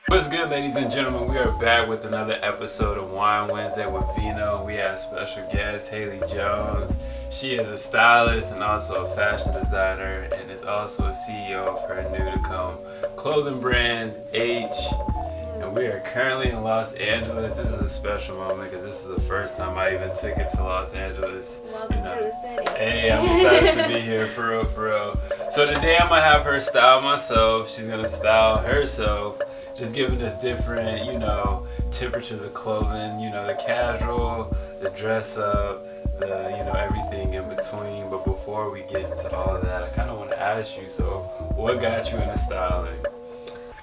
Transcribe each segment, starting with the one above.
What's good, ladies and gentlemen? We are back with another episode of Wine Wednesday with Vino. We have special guest Hailey Jones. She is a stylist and also a fashion designer, and is also a CEO of her new-to-come clothing brand, H. And we are currently in Los Angeles. This is a special moment because this is the first time I even took it to Los Angeles. Welcome to the city. Hey, I'm excited to be here, for real, for real. So today I'm going to have her style myself. She's going to style herself. Just giving us different, temperatures of clothing, the casual, the dress up, the, everything in between. But before we get into all of that, I kind of want to ask you, so what got you into styling?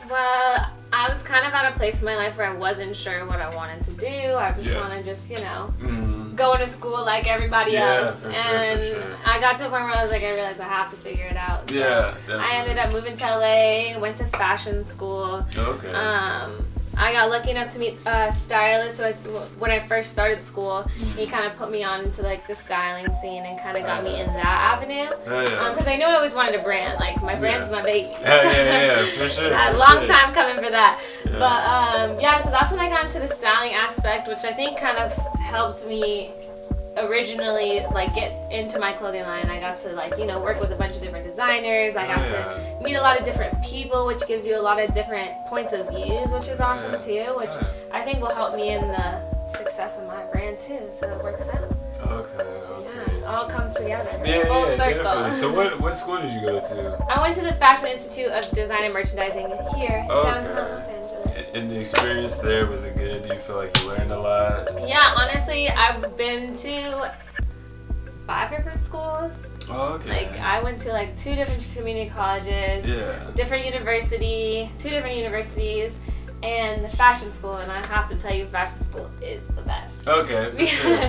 Well, I was kind of at a place in my life where I wasn't sure what I wanted to do. I was trying to just, going to school like everybody else. For sure. I got to a point where I realized I have to figure it out. So Definitely. I ended up moving to LA, went to fashion school. Okay. I got lucky enough to meet a stylist. So when I first started school, he kind of put me on to the styling scene and kind of got me in that avenue. Because I knew I always wanted a brand. Like my brand's my baby. Yeah, for sure. A long time coming for that. But so that's when I got into the styling aspect, which I think kind of helped me originally get into my clothing line. I got to work with a bunch of different designers. I got to meet a lot of different people, which gives you a lot of different points of views, which is awesome too, which I think will help me in the success of my brand too, so it works out. Okay. It all comes together. Full circle. Definitely. So what school did you go to? I went to the Fashion Institute of Design and Merchandising here, downtown Los Angeles. And the experience there, was it good? Do you feel like you learned a lot? Yeah, honestly, I've been to 5 different schools. Oh, okay. I went to 2 different community colleges, 2 different universities, and the fashion school. And I have to tell you, fashion school is the best. Okay,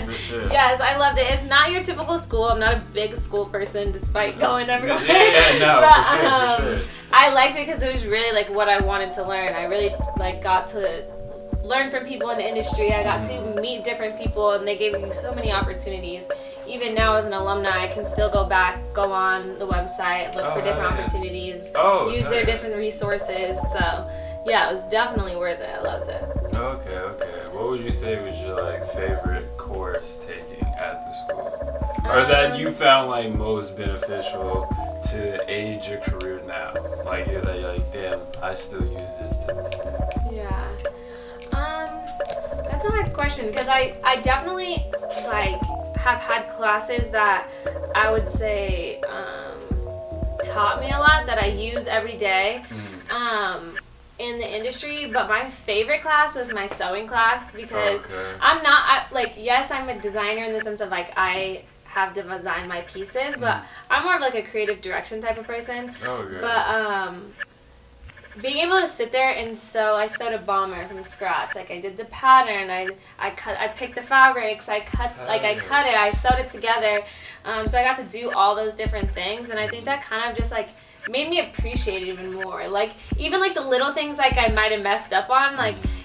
for sure. Yes, I loved it. It's not your typical school. I'm not a big school person, despite going everywhere. For sure. I liked it because it was really what I wanted to learn. I really got to learn from people in the industry. I got to meet different people, and they gave me so many opportunities. Even now as an alumni, I can still go on the website, look for different opportunities, use their different resources. So yeah, it was definitely worth it. I loved it. Okay. What would you say was your favorite course taking at the school? Or that you found most beneficial to aid your career now? You're damn, I still use this to this day. Yeah. That's a hard question because I definitely have had classes that I would say taught me a lot that I use every day in the industry. But my favorite class was my sewing class because yes, I'm a designer in the sense of I have to design my pieces, but I'm more of a creative direction type of person. But being able to sit there and sew, I sewed a bomber from scratch. I did the pattern, I picked the fabrics, I cut it, I sewed it together. So I got to do all those different things, and I think that kind of just made me appreciate it even more. Even the little things I might have messed up on,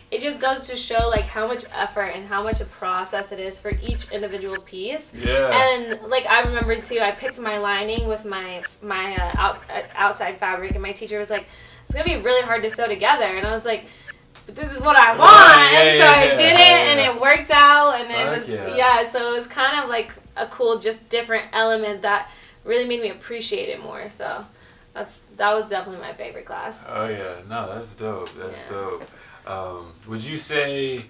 it just goes to show how much effort and how much a process it is for each individual piece. And I remember too, I picked my lining with my outside fabric, and my teacher was like, it's gonna be really hard to sew together, and I was like, but this is what I want. So I did it, and it worked out, and it was so it was kind of a cool, just different element that really made me appreciate it more. So that was definitely my favorite class. Oh yeah, no, that's dope. Dope. Would you say,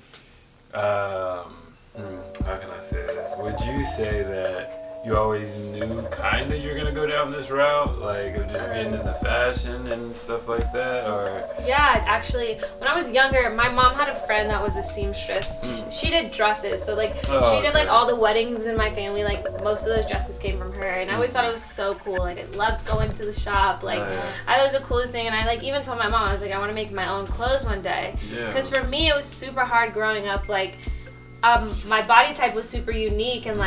how can I say this? Would you say that you always knew kind of you're going to go down this route, of just getting into fashion and stuff like that, or? Yeah, actually, when I was younger, my mom had a friend that was a seamstress. She did dresses, so she did all the weddings in my family. Most of those dresses came from her, and I always thought it was so cool. I loved going to the shop. I thought it was the coolest thing, and I even told my mom, I was I want to make my own clothes one day, because for me it was super hard growing up. My body type was super unique, and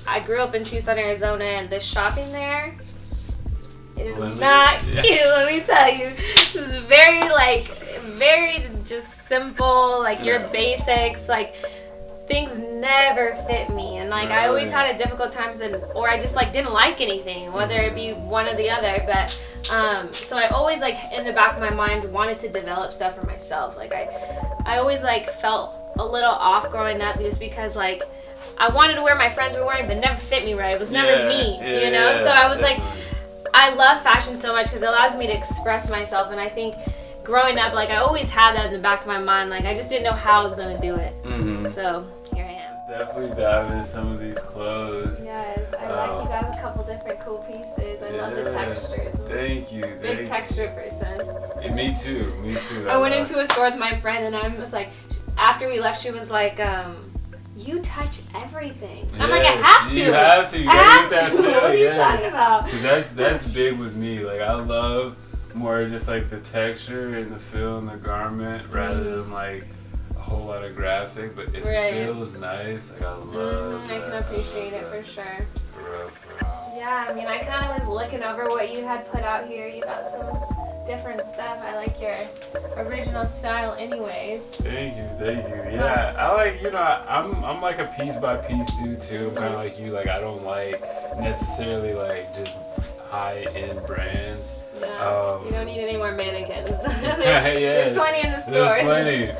I grew up in Tucson, Arizona, and the shopping there is not cute, let me tell you. It's very very just simple, your basics, things never fit me, and like I always had a difficult times, or I just like didn't like anything, whether it be one or the other. But so I always like in the back of my mind wanted to develop stuff for myself. Like I always like felt a little off growing up just because like I wanted to wear my friends were wearing, but never fit me right. It was never me, you know. So I was like, I love fashion so much because it allows me to express myself, and I think growing up, like I always had that in the back of my mind. Like I just didn't know how I was gonna do it. So here I am. Definitely dive into some of these clothes. Yes, I like you got a couple different cool pieces. I love the textures. Thank you. Big texture person. Me too. I went into a store with my friend, and I was like, after we left, she was like, you touch everything. I'm like, I have to. You have to. You I have gotta get that to. feel. What are you talking about? Because that's big with me. Like I love more just like the texture and the feel in the garment rather than like a whole lot of graphic. But if it feels nice, like I love I can appreciate it for sure. For real. Yeah, I mean, I kind of was looking over what you had put out here. You got some different stuff. I like your original style anyways. Thank you. Yeah, I like, you know, I'm like a piece by piece dude too. I'm kind of like you. Like I don't like necessarily like just high end brands. Yeah, you don't need any more mannequins. there's plenty in the stores. There's plenty.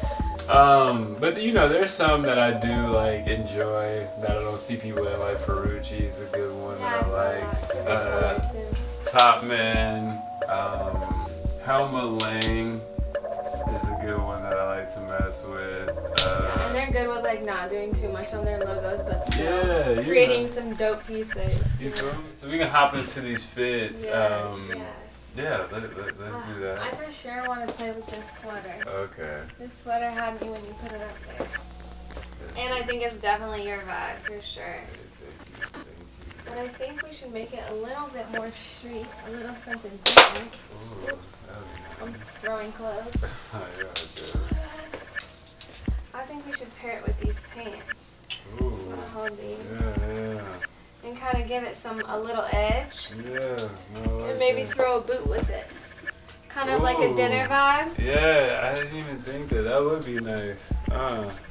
But you know, there's some that I do like enjoy that I don't see people in. Like Ferrucci's a good one that I like. Top Man, Helma Lang is a good one that I like to mess with. And they're good with like not doing too much on their logos, but still creating some dope pieces. You feel me? So we can hop into these fits. Yes. Yeah, let's do that. I for sure want to play with this sweater. Okay. This sweater had you when you put it up there. And I think it's definitely your vibe, for sure. Thank you. But I think we should make it a little bit more street, a little something different. Oops. I'm throwing clothes. I think we should pair it with these pants. Ooh. I'll hold these. Yeah. And kind of give it a little edge. Yeah. And maybe throw a boot with it. Kind of like a dinner vibe. Yeah, I didn't even think that would be nice.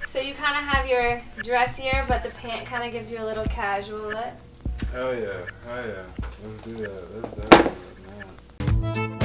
So you kind of have your dressier, but the pant kind of gives you a little casual look. Hell yeah. Let's do that. Let's definitely do that.